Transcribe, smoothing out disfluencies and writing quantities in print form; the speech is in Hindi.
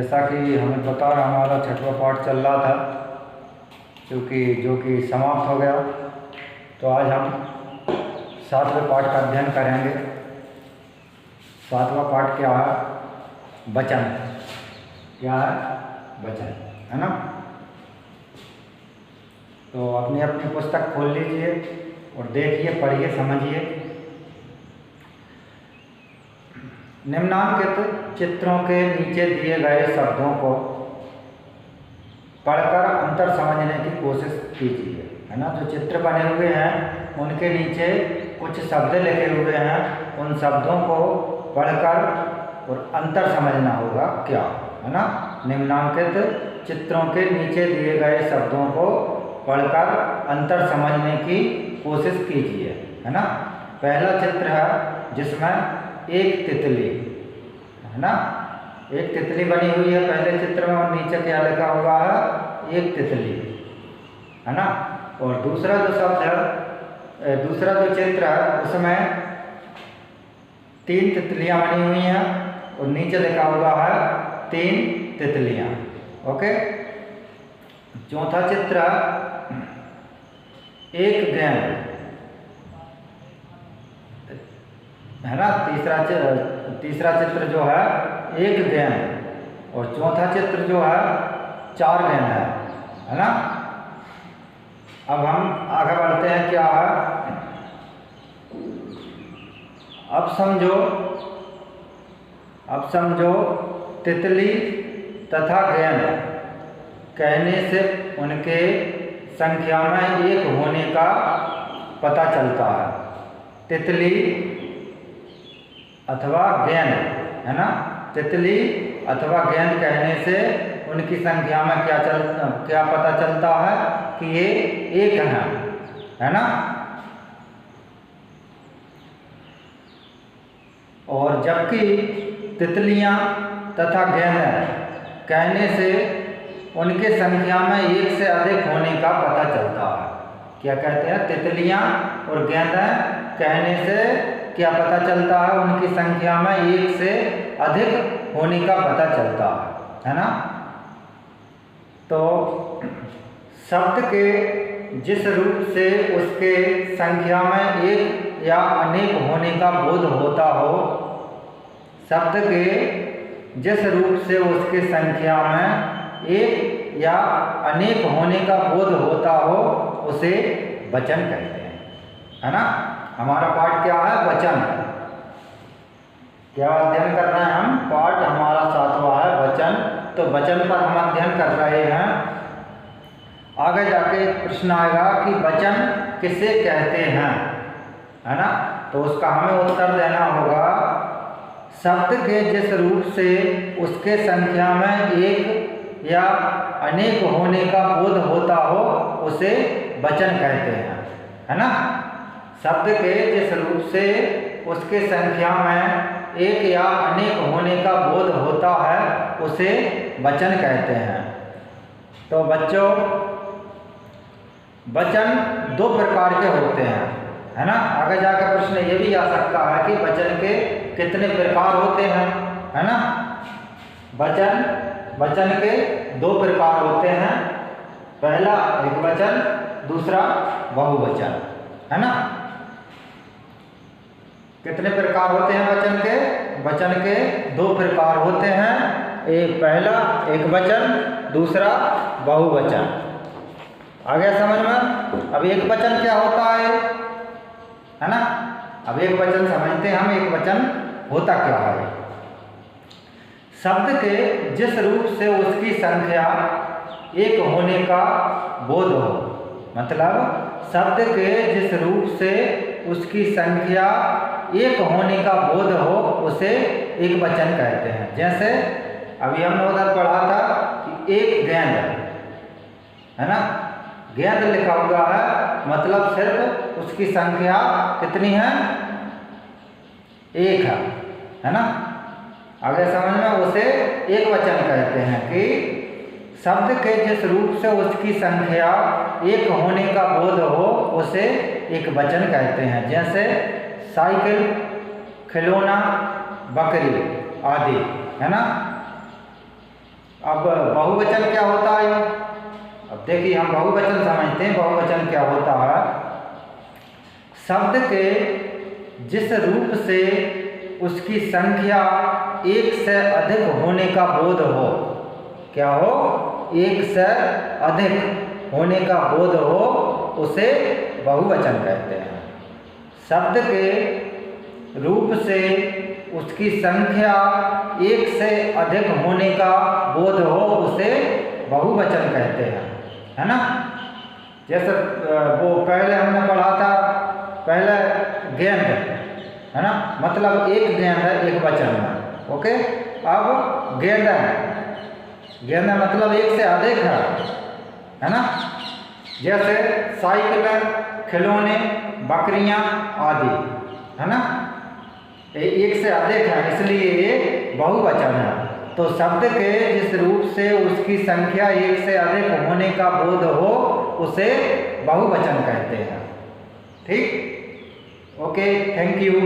जैसा कि हमें पता है हमारा 6वां पाठ चल रहा था जो कि समाप्त हो गया, तो आज हम 7वें पाठ का अध्ययन करेंगे। 7वां पाठ क्या है? वचन। क्या है? वचन, है ना। तो अपनी अपनी पुस्तक खोल लीजिए और देखिए, पढ़िए, समझिए। निम्नांकित चित्रों के नीचे दिए गए शब्दों को पढ़कर अंतर समझने की कोशिश कीजिए, है ना। जो चित्र बने हुए हैं उनके नीचे कुछ शब्द लिखे हुए हैं, उन शब्दों को पढ़कर और अंतर समझना होगा क्या, है ना। निम्नांकित चित्रों के नीचे दिए गए शब्दों को पढ़कर अंतर समझने की कोशिश कीजिए, है ना। पहला चित्र है जिसमें एक तितली, है ना। एक तितली बनी हुई है पहले चित्र में, और नीचे क्या लिखा हुआ है? एक तितली, है ना। और दूसरा जो शब्द है, दूसरा जो चित्र है उसमें 3 तितलियां बनी हुई हैं और नीचे लिखा हुआ है 3 तितलियां। ओके। चौथा चित्र एक गेंद, है ना। तीसरा चित्र जो है एक गेंद, और चौथा चित्र जो है 4 गेंद है ना। अब हम आगे बढ़ते हैं। क्या है? अब समझो तितली तथा गेंद कहने से उनके संख्या में एक होने का पता चलता है। तितली अथवा गेंद, है ना। तितली अथवा गेंद कहने से उनकी संख्या में क्या पता चलता है कि ये एक है ना। और जबकि तितलियां तथा गेंद कहने से उनके संख्या में एक से अधिक होने का पता चलता है। क्या कहते हैं? तितलियां और गेंद कहने से क्या पता चलता है? उनकी संख्या में एक से अधिक होने का पता चलता है ना। तो शब्द के जिस रूप से उसके संख्या में एक या अनेक होने का बोध होता हो, शब्द के जिस रूप से उसके संख्या में एक या अनेक होने का बोध होता हो उसे वचन कहते हैं, है ना। हमारा पाठ क्या है? वचन। क्या अध्ययन कर रहे हैं हम? पाठ हमारा 7वां है वचन। तो वचन पर हम अध्ययन कर रहे हैं। आगे जाके एक प्रश्न आएगा कि वचन किसे कहते हैं, है ना। तो उसका हमें उत्तर देना होगा, शब्द के जिस रूप से उसके संख्या में एक या अनेक होने का बोध होता हो उसे वचन कहते हैं, है ना। शब्द के जिस रूप से उसके संख्या में एक या अनेक होने का बोध होता है उसे वचन कहते हैं। तो बच्चों, वचन 2 प्रकार के होते हैं, है ना। आगे जाकर प्रश्न ये भी आ सकता है कि वचन के कितने प्रकार होते हैं, है ना। वचन के 2 प्रकार होते हैं। पहला एकवचन, दूसरा बहुवचन, है ना। कितने प्रकार होते हैं वचन के? वचन के 2 प्रकार होते हैं। पहला एकवचन, दूसरा बहुवचन। आ गया समझ में? अब एकवचन क्या होता है ना। अब एकवचन समझते हैं हम। एकवचन होता क्या है? शब्द के जिस रूप से उसकी संख्या एक होने का बोध हो, मतलब शब्द के जिस रूप से उसकी संख्या एक होने का बोध हो उसे एक वचन कहते हैं। जैसे अभी हमने उधर पढ़ा था कि एक गेंद, है ना। गेंद लिखा हुआ है, मतलब सिर्फ उसकी संख्या कितनी है? एक है ना। आगे समझ में? उसे एक वचन कहते हैं कि शब्द के जिस रूप से उसकी संख्या एक होने का बोध हो उसे एक वचन कहते हैं। जैसे साइकिल, खिलौना, बकरी आदि, है ना। अब बहुवचन क्या होता है? अब देखिए, हम बहुवचन समझते हैं। बहुवचन क्या होता है? शब्द के जिस रूप से उसकी संख्या एक से अधिक होने का बोध हो। क्या हो? एक से अधिक होने का बोध हो, उसे बहुवचन कहते हैं। शब्द के रूप से उसकी संख्या एक से अधिक होने का बोध हो, उसे बहुवचन कहते हैं, है ना। जैसे वो पहले हमने पढ़ा था, पहले गेंद, है ना, मतलब एक गेंद है एक वचन में। ओके, अब गेंदा, गेंदा मतलब एक से अधिक है ना। जैसे साइकिल, खिलौने, बकरियां आदि, है ना, एक से अधिक है, इसलिए ये बहुवचन है। तो शब्द के जिस रूप से उसकी संख्या एक से अधिक होने का बोध हो, उसे बहुवचन कहते हैं। ठीक, ओके, थैंक यू।